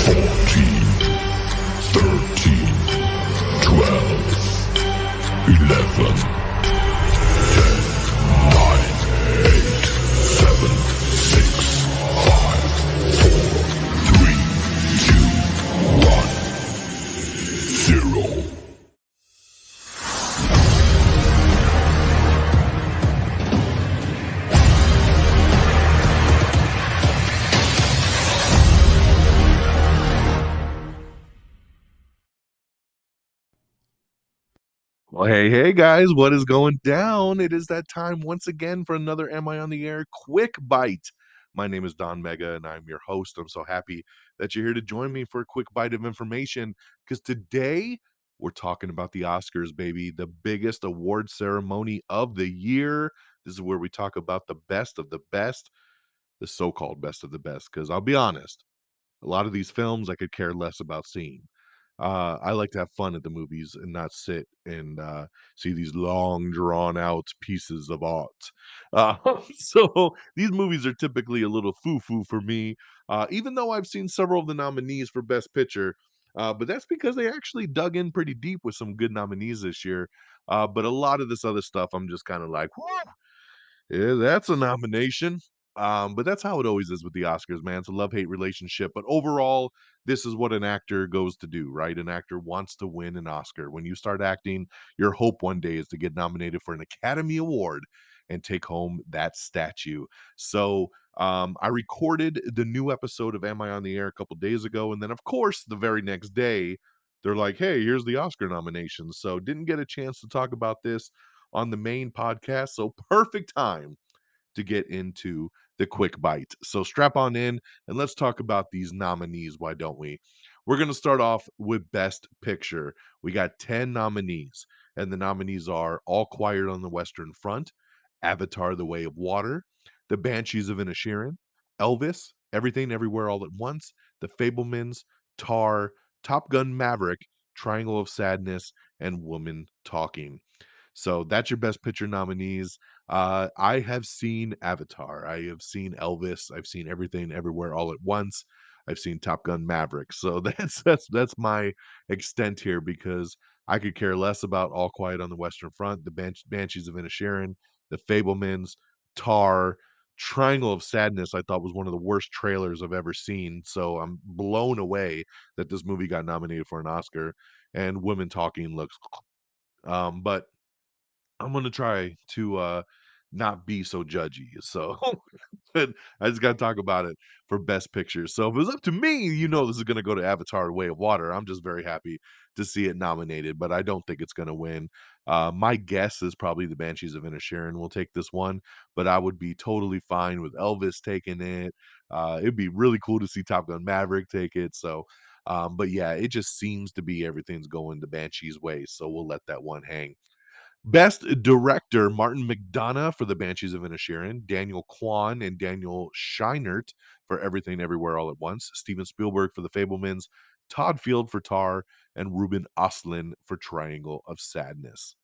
14, 13, 12, 11, 10, 9, 8, 7, 6, 5, 4, 3, 2, 1, 0. Well, hey, guys, what is going down? It is that time once again for another Am I on the Air Quick Bite. My name is Don Mega, and I'm your host. I'm so happy that you're here to join me for a quick bite of information because today we're talking about the Oscars, baby, the biggest award ceremony of the year. This is where we talk about the best of the best, the so called best of the best, because I'll be honest. A lot of these films I could care less about seeing. I like to have fun at the movies and not sit and see these long, drawn out pieces of art. Uh, so these movies are typically a little foo-foo for me, even though I've seen several of the nominees for Best Picture. But that's because they actually dug in pretty deep with some good nominees this year. But a lot of this other stuff, I'm just kind of like, whoo, yeah, that's a nomination. But that's how it always is with the Oscars, man. It's a love-hate relationship. But overall, this is what an actor goes to do, right? An actor wants to win an Oscar. When you start acting, your hope one day is to get nominated for an Academy Award and take home that statue. So I recorded the new episode of Am I on the Air a couple days ago, and then of course the very next day they're like, "Hey, here's the Oscar nominations." So didn't get a chance to talk about this on the main podcast. So perfect time to get into the quick bite. So strap on in and let's talk about these nominees. Why don't we? We're going to start off with Best Picture. We got 10 nominees, and the nominees are All Quiet on the Western Front, Avatar The Way of Water, The Banshees of Inisherin, Elvis, Everything Everywhere All at Once, The Fablemans, Tar, Top Gun Maverick, Triangle of Sadness, and Woman Talking. So that's your Best Picture nominees. I have seen Avatar. I have seen Elvis. I've seen Everything Everywhere All at Once. I've seen Top Gun Maverick. So that's my extent here because I could care less about All Quiet on the Western Front, the Banshees of Inisherin, the Fablemans, Tar, Triangle of Sadness. I thought was one of the worst trailers I've ever seen. So I'm blown away that this movie got nominated for an Oscar. And Women Talking looks, but I'm gonna try to not be so judgy. So but I just gotta talk about it for Best Picture. So if it was up to me, this is gonna go to Avatar: The Way of Water. I'm just very happy to see it nominated, but I don't think it's gonna win. My guess is probably the Banshees of Inisherin will take this one, but I would be totally fine with Elvis taking it. It'd be really cool to see Top Gun Maverick take it. So but yeah, it just seems to be everything's going the Banshees way. So we'll let that one hang. Best Director, Martin McDonagh for The Banshees of Inisherin, Daniel Kwan and Daniel Scheinert for Everything Everywhere All at Once, Steven Spielberg for The Fablemans, Todd Field for Tar, and Ruben Östlund for Triangle of Sadness.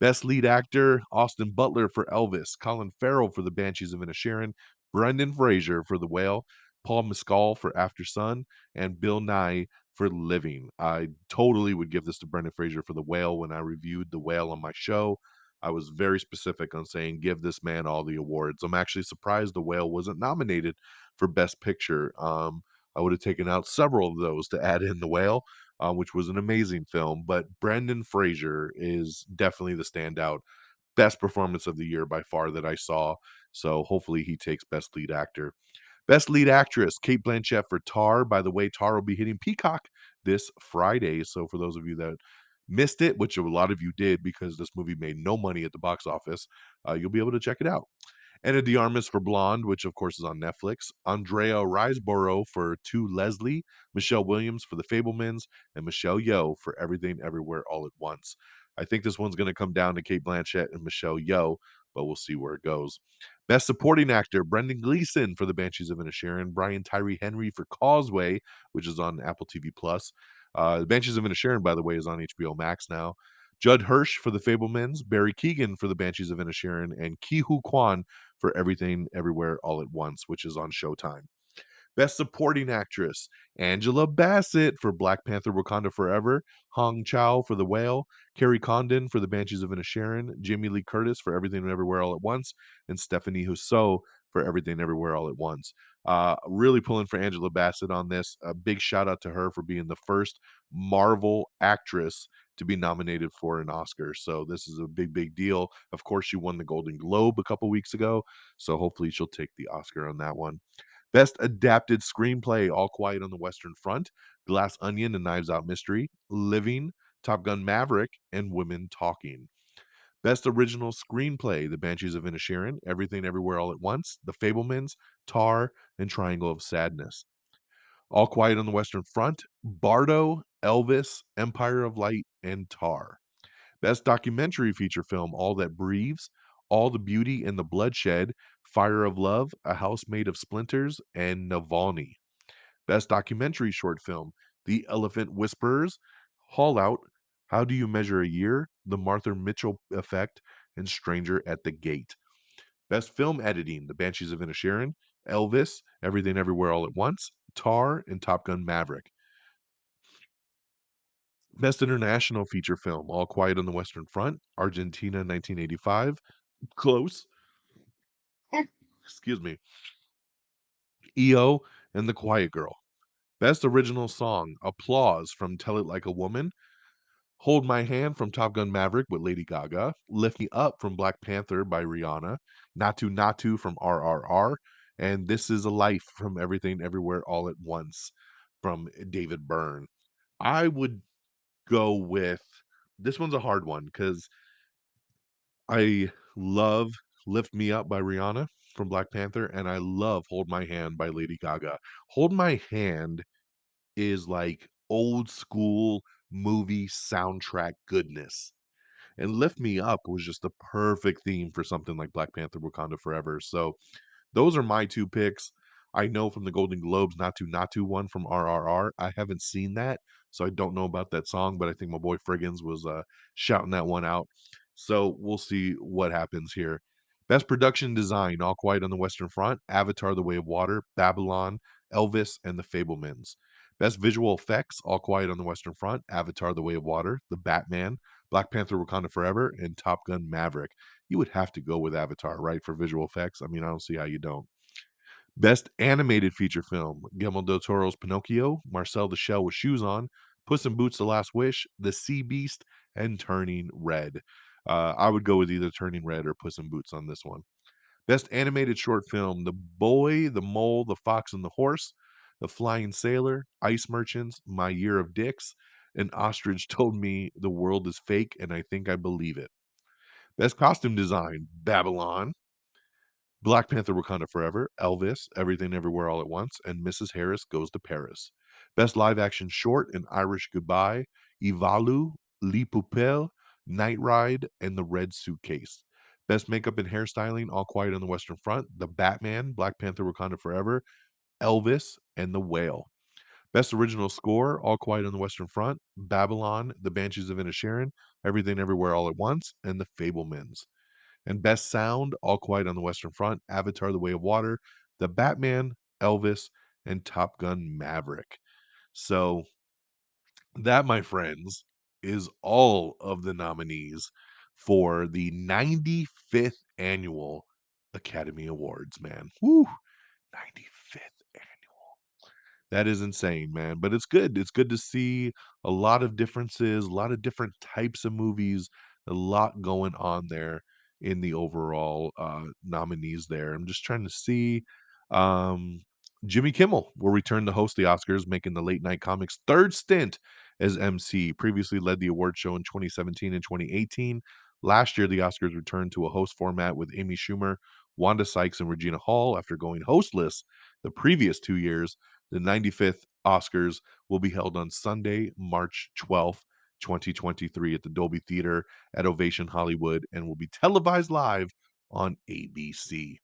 Best Lead Actor, Austin Butler for Elvis, Colin Farrell for The Banshees of Inisherin, Brendan Fraser for The Whale, Paul Mescal for After Sun, and Bill Nye for Living. I totally would give this to Brendan Fraser for The Whale. When I reviewed The Whale on my show, I was very specific on saying give this man all the awards. I'm actually surprised The Whale wasn't nominated for Best Picture. I would have taken out several of those to add in The Whale, which was an amazing film. But Brendan Fraser is definitely the standout, best performance of the year by far that I saw. So hopefully he takes Best Lead Actor. Best Lead Actress, Kate Blanchett for Tar. By the way, Tar will be hitting Peacock this Friday. So for those of you that missed it, which a lot of you did because this movie made no money at the box office, you'll be able to check it out. Anna de Armas for Blonde, which of course is on Netflix. Andrea Riseborough for To Leslie. Michelle Williams for The Fablemans. And Michelle Yeoh for Everything Everywhere All at Once. I think this one's going to come down to Kate Blanchett and Michelle Yeoh, but we'll see where it goes. Best Supporting Actor, Brendan Gleeson for The Banshees of Inisherin. Brian Tyree Henry for Causeway, which is on Apple TV+. The Banshees of Inisherin, by the way, is on HBO Max now. Judd Hirsch for The Fablemans, Barry Keoghan for The Banshees of Inisherin, and Ki Hu Kwan for Everything Everywhere All at Once, which is on Showtime. Best Supporting Actress, Angela Bassett for Black Panther: Wakanda Forever, Hong Chow for The Whale, Carrie Condon for The Banshees of Inisherin, Jamie Lee Curtis for Everything and Everywhere All at Once, and Stephanie Husseau for Everything Everywhere All at Once. Really pulling for Angela Bassett on this. A big shout out to her for being the first Marvel actress to be nominated for an Oscar. So this is a big, big deal. Of course, she won the Golden Globe a couple weeks ago. So hopefully she'll take the Oscar on that one. Best Adapted Screenplay, All Quiet on the Western Front, Glass Onion and Knives Out Mystery, Living, Top Gun Maverick, and Women Talking. Best Original Screenplay, The Banshees of Inisherin, Everything Everywhere All at Once, The Fablemans, Tar, and Triangle of Sadness. All Quiet on the Western Front, Bardo, Elvis, Empire of Light, and Tar. Best Documentary Feature Film, All That Breathes, All the Beauty and the Bloodshed, Fire of Love, A House Made of Splinters, and Navalny. Best Documentary Short Film, The Elephant Whisperers, Haul Out, How Do You Measure a Year, The Martha Mitchell Effect, and Stranger at the Gate. Best Film Editing, The Banshees of Inisherin, Elvis, Everything Everywhere All at Once, Tar, and Top Gun Maverick. Best International Feature Film, All Quiet on the Western Front, Argentina 1985, Close, excuse me, EO, and The Quiet Girl. Best Original Song, Applause from Tell It Like a Woman, Hold My Hand from Top Gun Maverick with Lady Gaga, Lift Me Up from Black Panther by Rihanna, Natu Natu from RRR, and This Is a Life from Everything Everywhere All at Once from David Byrne. I would go with this one's a hard one because I love Lift Me Up by Rihanna from Black Panther, and I love Hold My Hand by Lady Gaga. Hold My Hand is like old school movie soundtrack goodness. And Lift Me Up was just the perfect theme for something like Black Panther Wakanda Forever. So those are my 2 picks. I know from the Golden Globes, Natu one from RRR. I haven't seen that, so I don't know about that song, but I think my boy Friggins was, shouting that one out. So we'll see what happens here. Best Production Design, All Quiet on the Western Front, Avatar: The Way of Water, Babylon, Elvis, and The Fablemans. Best Visual Effects, All Quiet on the Western Front, Avatar: The Way of Water, The Batman, Black Panther: Wakanda Forever, and Top Gun: Maverick. You would have to go with Avatar, right, for visual effects? I mean, I don't see how you don't. Best Animated Feature Film, Guillermo del Toro's Pinocchio, Marcel the Shell with Shoes On, Puss in Boots: The Last Wish, The Sea Beast, and Turning Red. I would go with either Turning Red or Puss in Boots on this one. Best Animated Short Film, The Boy, the Mole, the Fox, and the Horse, The Flying Sailor, Ice Merchants, My Year of Dicks, An Ostrich Told Me the World is Fake, and I Think I Believe It. Best Costume Design, Babylon, Black Panther: Wakanda Forever, Elvis, Everything Everywhere All at Once, and Mrs. Harris Goes to Paris. Best Live Action Short, An Irish Goodbye, Ivalu, Les Poupées, Night Ride, and The Red Suitcase. Best Makeup and Hairstyling, All Quiet on the Western Front, The Batman, Black Panther: Wakanda Forever, Elvis, and The Whale. Best Original Score, All Quiet on the Western Front, Babylon, The Banshees of Inisherin, Everything Everywhere All at Once, and The Fablemans. And Best Sound, All Quiet on the Western Front, Avatar: The Way of Water, The Batman, Elvis, and Top Gun: Maverick. So that, my friends, is all of the nominees for the 95th Annual Academy Awards, man. Woo! 95th annual. That is insane, man, but it's good. It's good to see a lot of differences, a lot of different types of movies, a lot going on there in the overall, nominees there. I'm just trying to see, um, Jimmy Kimmel will return to host the Oscars, making the late night comics' 3rd stint as MC. Previously led the award show in 2017 and 2018. Last year, the Oscars returned to a host format with Amy Schumer, Wanda Sykes, and Regina Hall after going hostless the previous 2 years. The 95th Oscars will be held on Sunday, March 12th, 2023 at the Dolby Theatre at Ovation Hollywood and will be televised live on ABC.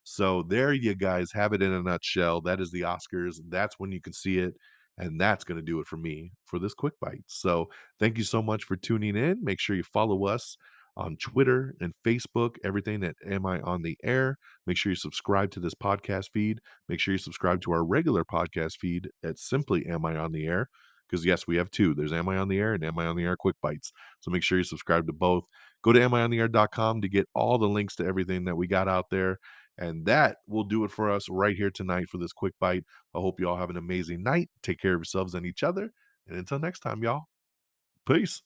So there you guys have it in a nutshell. That is the Oscars. That's when you can see it. And that's going to do it for me for this quick bite. So thank you so much for tuning in. Make sure you follow us on Twitter and Facebook, everything at Am I on the Air. Make sure you subscribe to this podcast feed. Make sure you subscribe to our regular podcast feed at simply Am I on the Air? Because yes, we have two. There's Am I on the Air and Am I on the Air Quick Bites. So make sure you subscribe to both. Go to amiontheair.com to get all the links to everything that we got out there. And that will do it for us right here tonight for this quick bite. I hope you all have an amazing night. Take care of yourselves and each other. And until next time, y'all, peace.